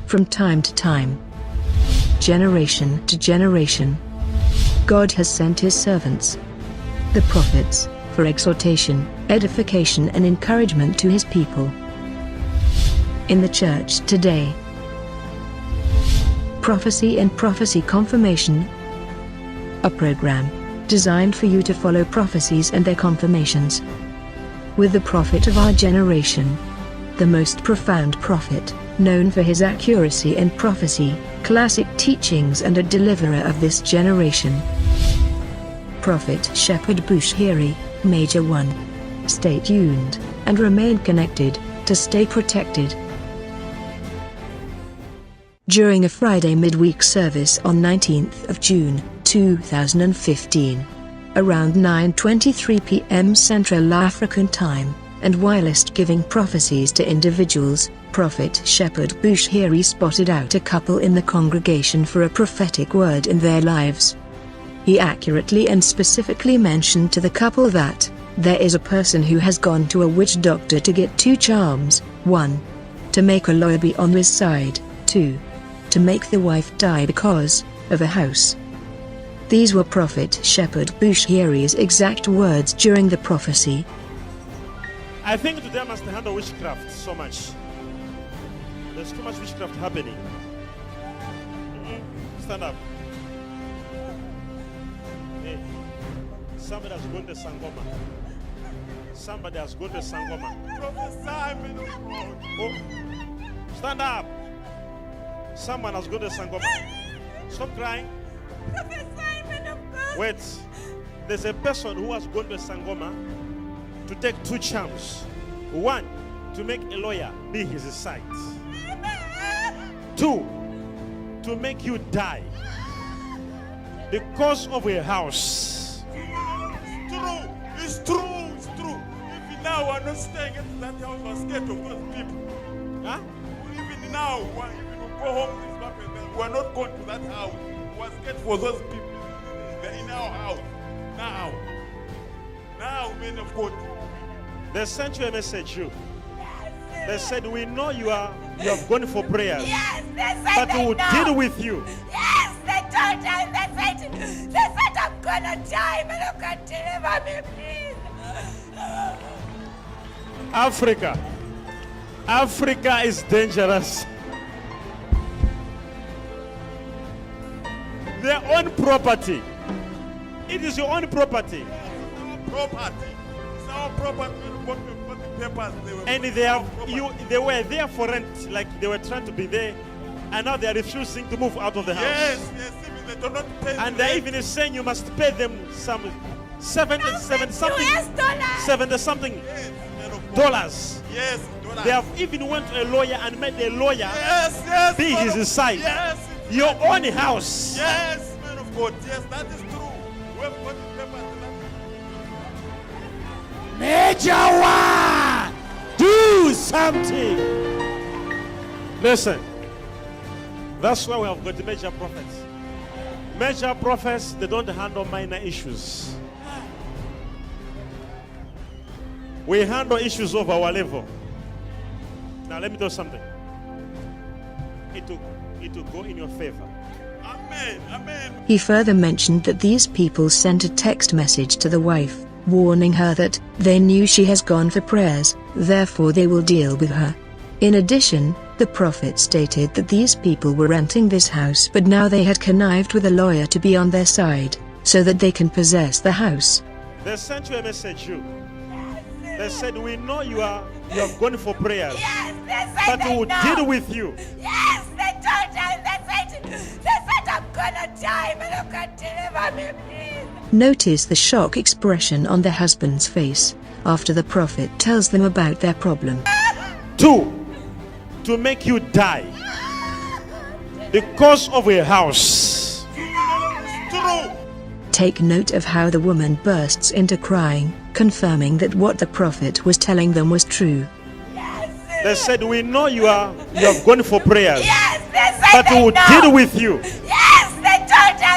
from time to time, generation to generation. God has sent his servants, the prophets, for exhortation, edification and encouragement to his people. In the church today, Prophecy and Prophecy Confirmation, a program designed for you to follow prophecies and their confirmations. With the prophet of our generation, the most profound prophet, known for his accuracy in prophecy, classic teachings and a deliverer of this generation. Prophet Shepherd Bushiri, Major 1. Stay tuned, and remain connected, to stay protected. During a Friday midweek service on 19th of June, 2015, around 9:23 p.m. Central African Time, and whilst giving prophecies to individuals, Prophet Shepherd Bushiri spotted out a couple in the congregation for a prophetic word in their lives. He accurately and specifically mentioned to the couple that there is a person who has gone to a witch doctor to get 2 charms: 1. To make a lawyer be on his side, 2. To make the wife die because of a house. These were Prophet Shepherd Bushiri's exact words during the prophecy. I think today I must handle witchcraft so much. There's too much witchcraft happening. Stand up. Hey, somebody has gone to Sangoma. Somebody has gone to Sangoma. Oh, stand up. Someone has gone to Sangoma. Stop crying. Wait. There's a person who has gone to Sangoma to take 2 charms. 1, to make a lawyer be his side. 2, to make you die because of a house. It's true. It's true. It's true. Even now, we're not staying in that house. We're scared of those people. Huh? Even now, even we go home this morning, we're not going to that house. We're scared for those people. They're in our house. Now, men of God. They sent you a message, you. They said, we know you have gone for prayers. Yes, they said but we will deal with you. Yes, they told us. They said I'm gonna die, but you can deliver me, please. Africa is dangerous. Their own property. It is your own property. It's our property. It's our property. Papers, and they were there for rent, like they were trying to be there, and now they are refusing to move out of the house. Yes, even they do not pay. And they're even saying you must pay them some $70 something dollars. Yes, dollars. They have even went to a lawyer and made a lawyer be his side. Yes, your own house. Yes, man of God. Yes, that is true. We have got the papers. Major 1, do something. Listen, that's why we have got major prophets. Major prophets, they don't handle minor issues. We handle issues of our level. Now let me tell you something. It will go in your favor. Amen. Amen. He further mentioned that these people sent a text message to the wife, warning her that they knew she has gone for prayers, therefore they will deal with her. In addition, the prophet stated that these people were renting this house, but now they had connived with a lawyer to be on their side, so that they can possess the house. They sent you a message, you. They said, we know you have gone for prayers. Yes, they said but we will deal with you. Yes, they told us. They said I'm gonna die, but you can deliver me, please. Notice the shock expression on the husband's face after the prophet tells them about their problem. 2, to make you die because of a house. True. Take note of how the woman bursts into crying, confirming that what the prophet was telling them was true. They said, we know you have gone for prayers. Yes, they said but we will deal with you. Yes, they told us.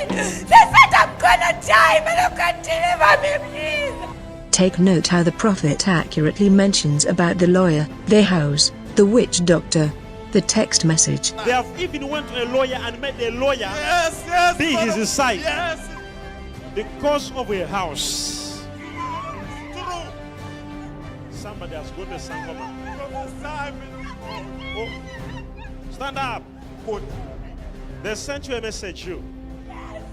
They said I'm gonna die, but you can deliver me, please. Take note how the prophet accurately mentions about the lawyer, their house, the witch doctor, The text message. They have even went to a lawyer and made a lawyer Yes, be Father. his side. Yes, Because of a house. it's true. Somebody has gone to Sangoma. Prophesy, Oh, stand up. God. They sent you a message.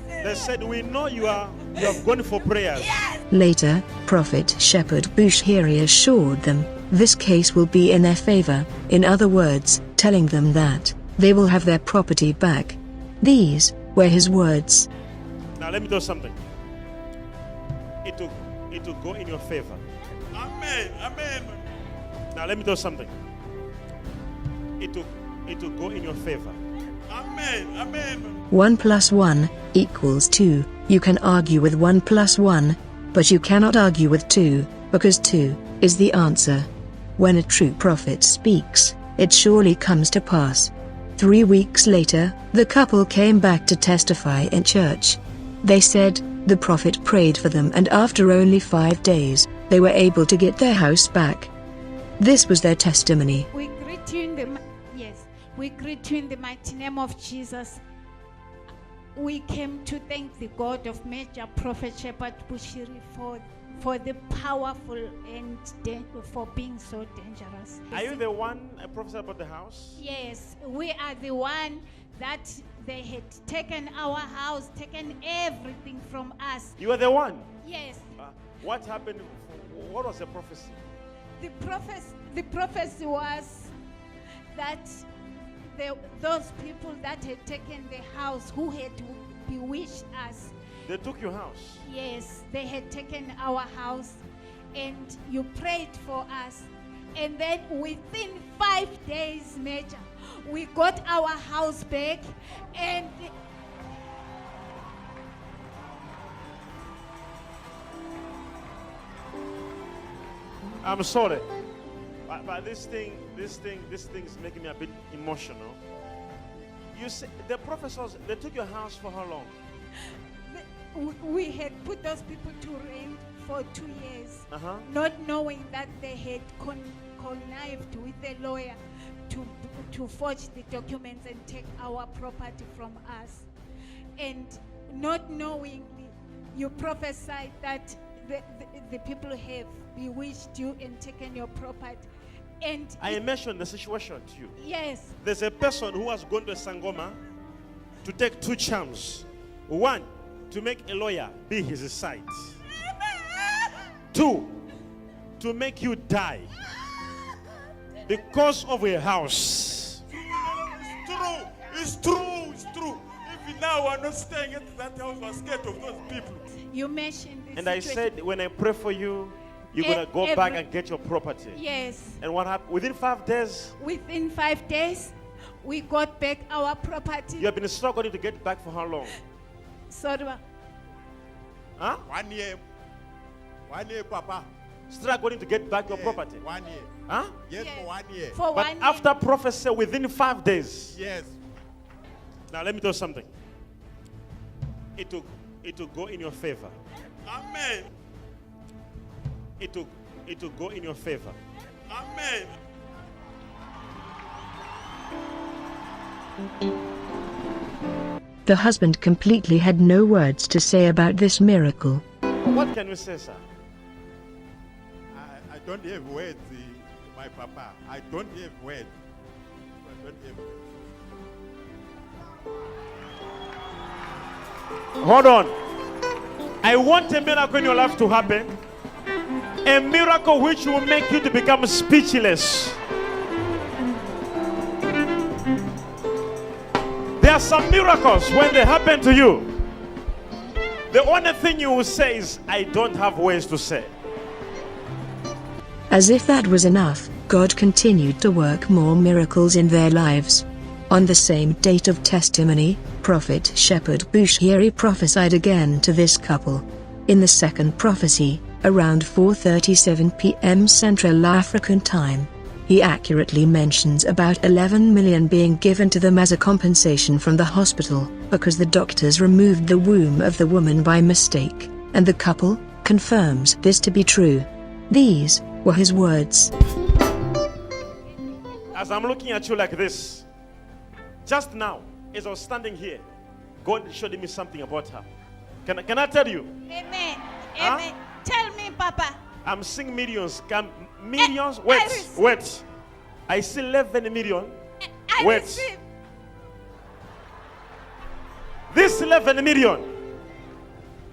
They said, we know you have gone for prayers. Later, Prophet Shepherd Bushiri assured them this case will be in their favor, in other words, telling them that they will have their property back. These were his words. Now let me tell you something. It will go in your favor. Amen. Amen. Now let me tell you something. It will go in your favor. Amen. Amen. 1 + 1 = 2. You can argue with 1 + 1, but you cannot argue with 2, because 2 is the answer. When a true prophet speaks, it surely comes to pass. 3 weeks later, the couple came back to testify in church. They said, the prophet prayed for them, and after only 5 days, they were able to get their house back. This was their testimony. We greet you in the we greet you in the mighty name of Jesus. We came to thank the God of Major Prophet Shepherd Bushiri for the powerful and for being so dangerous. Are you the one I prophesied about the house? Yes, we are the one that they had taken our house, taken everything from us. You are the one. Yes. What happened? What was the prophecy? The prophecy was that those people that had taken the house, who had bewitched us. They took your house. Yes, they had taken our house, and you prayed for us. And then within 5 days, Major, we got our house back, and I'm sorry, but this thing is making me a bit emotional. You say the professors, they took your house for how long? we had put those people to rent for 2 years, Uh-huh. not knowing that they had connived with a lawyer to forge the documents and take our property from us. And not knowing, you prophesied that the people have bewitched you and taken your property. And I mentioned the situation to you. yes, There's a person who has gone to Sangoma to take 2 charms. 1, to make a lawyer be his side. 2, to make you die because of a house. It's true. It's true. It's true. Even now, we're not staying at that house. We're scared of those people. you mentioned this. And I said, when I pray for you, you're going to go back and get your property. Yes. And what happened? Within 5 days, Within 5 days, we got back our property. you have been struggling to get back for how long? Sorry. Huh? 1 year. 1 year, Papa. Struggling to get back your Yeah, property. 1 year. Huh? Yes, Yes. for 1 year. For But 1 year. after prophecy, within 5 days. Yes. Now let me tell you something. It will go in your favor. Amen. It will go in your favor. Amen. The husband completely had no words to say about this miracle. What can you say, sir? I don't have words, my Papa. I don't have words. I don't have words. Hold on. I want a miracle in your life to happen. A miracle which will make you to become speechless. There are some miracles when they happen to you. The only thing you will say is, I don't have words to say. As if that was enough, God continued to work more miracles in their lives. On the same date of testimony, Prophet Shepherd Bushiri prophesied again to this couple. In the second prophecy, around 4:37 p.m. Central African Time, he accurately mentions about 11 million being given to them as a compensation from the hospital, because the doctors removed the womb of the woman by mistake, and the couple confirms this to be true. These were his words. As I'm looking at you like this, just now, as I was standing here, God showed me something about her. Can I tell you? Amen. Huh? Amen. Tell me, Papa. I'm seeing millions. Millions. I Wait. receive. I see 11 million. I Wait. receive. This 11 million.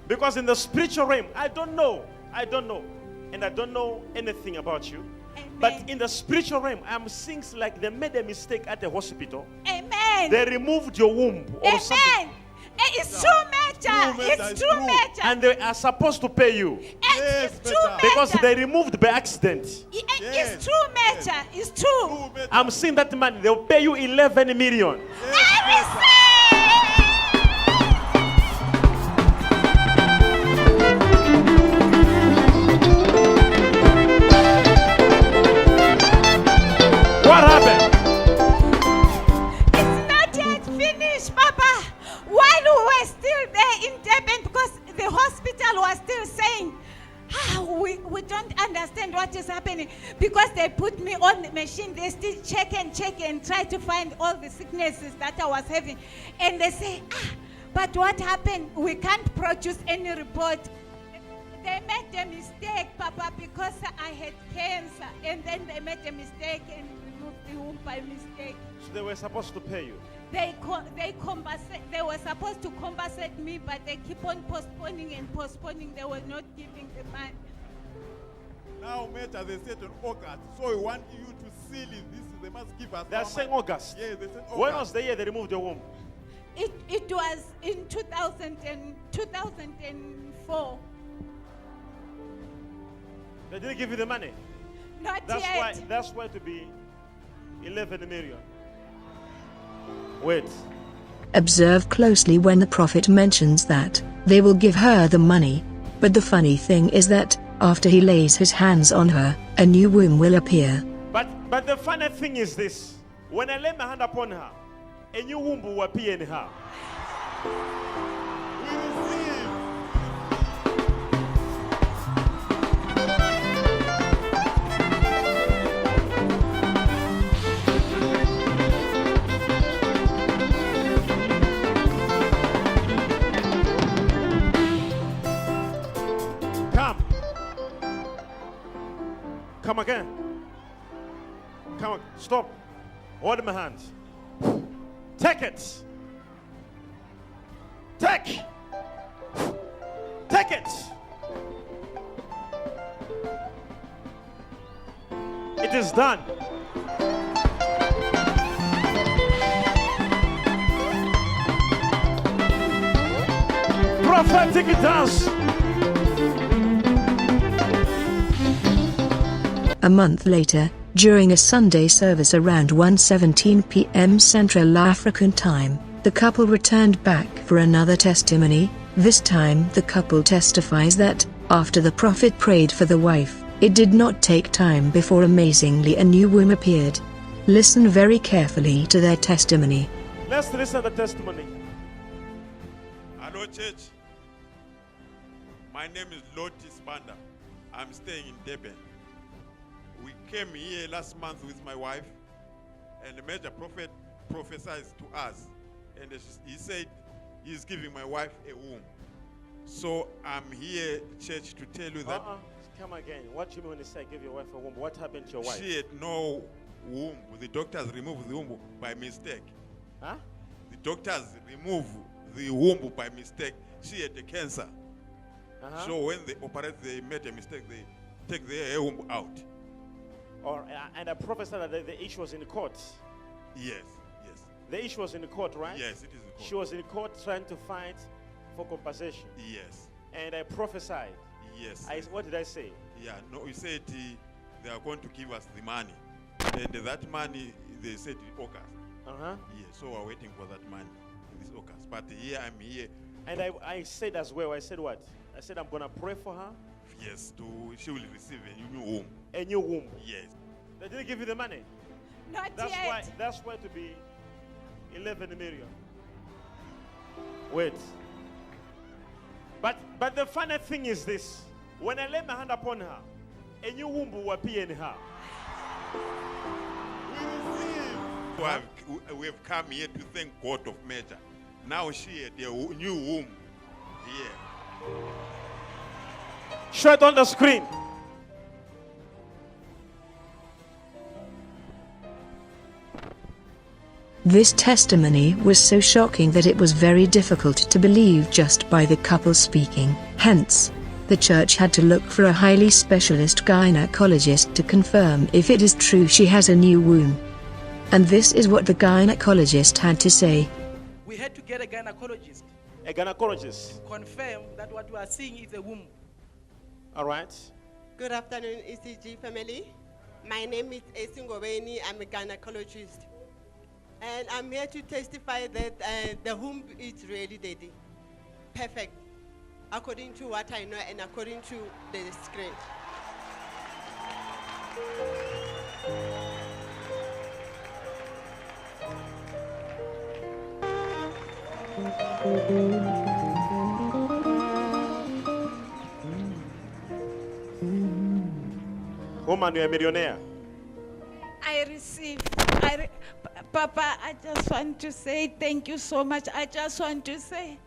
Because in the spiritual realm, I don't know. And I don't know anything about you. Amen. But in the spiritual realm, I'm seeing like they made a mistake at the hospital. Amen. They removed your womb or something. Amen. It's true matter. It's true matter. And they are supposed to pay you. It's true matter. Because they removed by accident. It's true matter. It's true. I'm seeing that money. They'll pay you 11 million. I receive. What happened? It's not yet finished, Papa. While we were still there in Durban, because the hospital was still saying, we don't understand what is happening. Because they put me on the machine, they still check and try to find all the sicknesses that I was having. And they say, but what happened? We can't produce any report. They made a mistake, Papa, because I had cancer. And then they made a mistake and removed the womb by mistake. So they were supposed to pay you. They were supposed to compensate me, but they keep on postponing and postponing. They were not giving the money. Now, Meta, they said on August. So we want you to seal this. They must give us. They're saying August. Yes, they said August. When was the year they removed your womb? It was in 2004. They didn't give you the money. Not That's yet. why to be 11 million. Wait. Observe closely when the prophet mentions that they will give her the money. But the funny thing is that after he lays his hands on her, a new womb will appear. But the funny thing is this. When I lay my hand upon her, a new womb will appear in her. We receive. Come again. Come on. Stop. Hold my hand. Take it. Take it. It is done. Prophetic dance. A month later, during a Sunday service around 1:17 p.m. Central African Time, the couple returned back for another testimony. This time the couple testifies that, after the prophet prayed for the wife, it did not take time before amazingly a new womb appeared. Listen very carefully to their testimony. Let's listen to the testimony. Hello, church. My name is Loti Spanda. I'm staying in Durban. We came here last month with my wife, and the major prophet prophesied to us, and he said he's giving my wife a womb. So I'm here, church, to tell you that Come again. What do you mean when you say give your wife a womb? What happened to your wife? she had no womb. The doctors removed the womb by mistake. Huh? The doctors removed the womb by mistake. She had a cancer. So when they operate, they made a mistake. They take the womb out. And I prophesied that the issue was in court. Yes. The issue was in court, right? Yes, it is in court. She was in court trying to fight for compensation. Yes. And I prophesied. Yes. What did I say? Yeah, no, he said they are going to give us the money. And that money, they said in August. Uh-huh. Yeah, so we're waiting for that money in this August. But here I'm here. And I said as well, I said what? I said I'm going to pray for her. Yes, she will receive a new womb. A new womb. Yes. They didn't give you the money. Not That's yet. why to be 11 million. Wait. But the funny thing is this. When I lay my hand upon her, a new womb will appear in her. We receive. we have come here to thank God of Major. Now she had a new womb here. Show it on the screen. This testimony was so shocking that it was very difficult to believe just by the couple speaking. Hence, the church had to look for a highly specialist gynecologist to confirm if it is true she has a new womb. And this is what the gynecologist had to say. We had to get a gynecologist. A gynecologist. Confirm that what we are seeing is a womb. All right. Good afternoon, ECG family. My name is Esingobeni. I'm a gynecologist. And I'm here to testify that the womb is really daddy. Perfect. According to what I know and according to the screen. Woman, you're a millionaire. I received. Papa, I just want to say thank you so much. I just want to say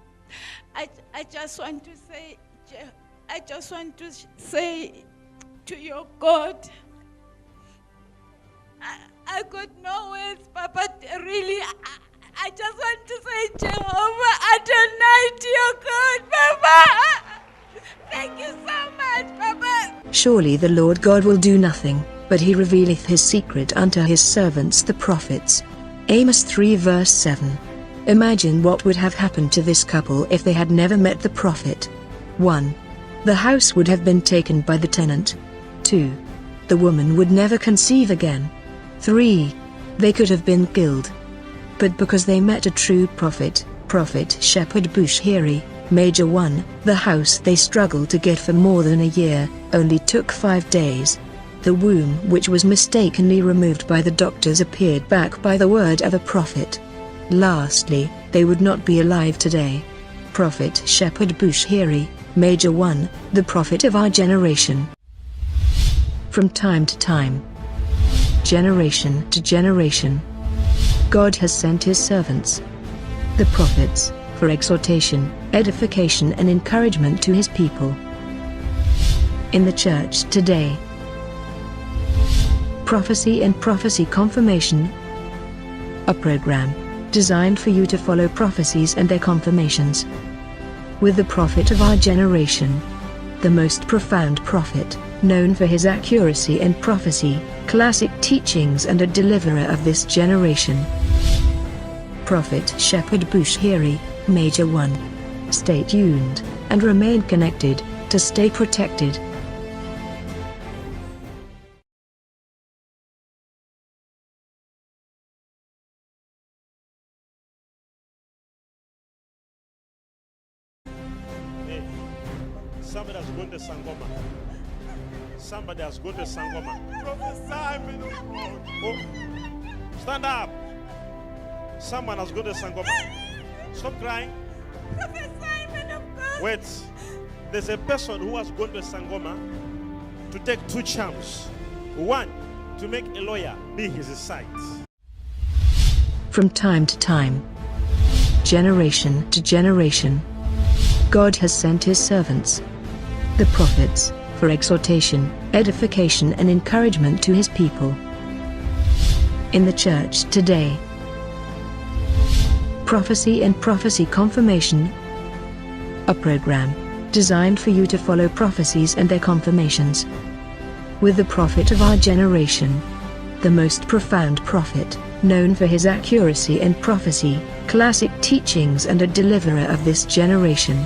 to your God, I got no words, Papa. Really, I just want to say, Jehovah Adonai to your God, Papa. Thank you so much, Papa. Surely the Lord God will do nothing, but he revealeth his secret unto his servants the prophets. Amos 3 verse 7. Imagine what would have happened to this couple if they had never met the prophet. 1. The house would have been taken by the tenant. 2. The woman would never conceive again. 3. They could have been killed. But because they met a true prophet, Prophet Shepherd Bushiri, Major 1, the house they struggled to get for more than a year, only took 5 days. The womb which was mistakenly removed by the doctors appeared back by the word of a prophet. Lastly, they would not be alive today. Prophet Shepherd Bushiri, Major 1, the prophet of our generation. From time to time, generation to generation, God has sent his servants, the prophets, for exhortation, edification and encouragement to his people. In the church today, Prophecy and Prophecy Confirmation, a program designed for you to follow prophecies and their confirmations. With the prophet of our generation, the most profound prophet, known for his accuracy in prophecy, classic teachings and a deliverer of this generation. Prophet Shepherd Bushiri, Major 1. Stay tuned and remain connected to stay protected. Somebody has gone to Sangoma. Somebody has gone to Sangoma. Prophesy, man of God. Oh, stand up. Someone has gone to Sangoma. Stop crying. Prophesy, man of God. Wait. There's a person who has gone to Sangoma to take 2 charms. 1, to make a lawyer be his side. From time to time, generation to generation, God has sent his servants, the prophets, for exhortation, edification and encouragement to his people. In the church today, Prophecy and Prophecy Confirmation, a program designed for you to follow prophecies and their confirmations. With the prophet of our generation, the most profound prophet, known for his accuracy in prophecy, classic teachings and a deliverer of this generation.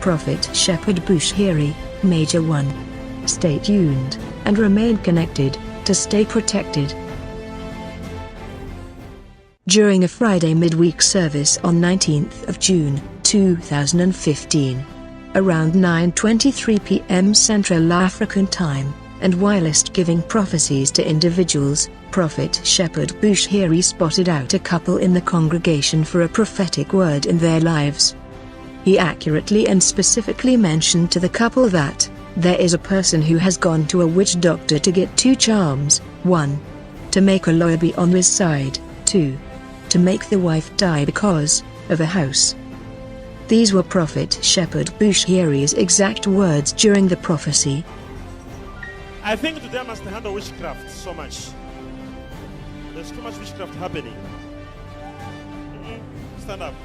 Prophet Shepherd Bushiri, Major 1. Stay tuned and remain connected to stay protected. During a Friday midweek service on 19th of June, 2015, around 9:23 p.m. Central African Time, and whilst giving prophecies to individuals, Prophet Shepherd Bushiri spotted out a couple in the congregation for a prophetic word in their lives. He accurately and specifically mentioned to the couple that there is a person who has gone to a witch doctor to get 2 charms. 1. to make a lawyer be on his side. 2. To make the wife die because of a house. These were Prophet Shepherd Bushiri's exact words during the prophecy. I think today I must handle witchcraft so much. There's too much witchcraft happening. Stand up.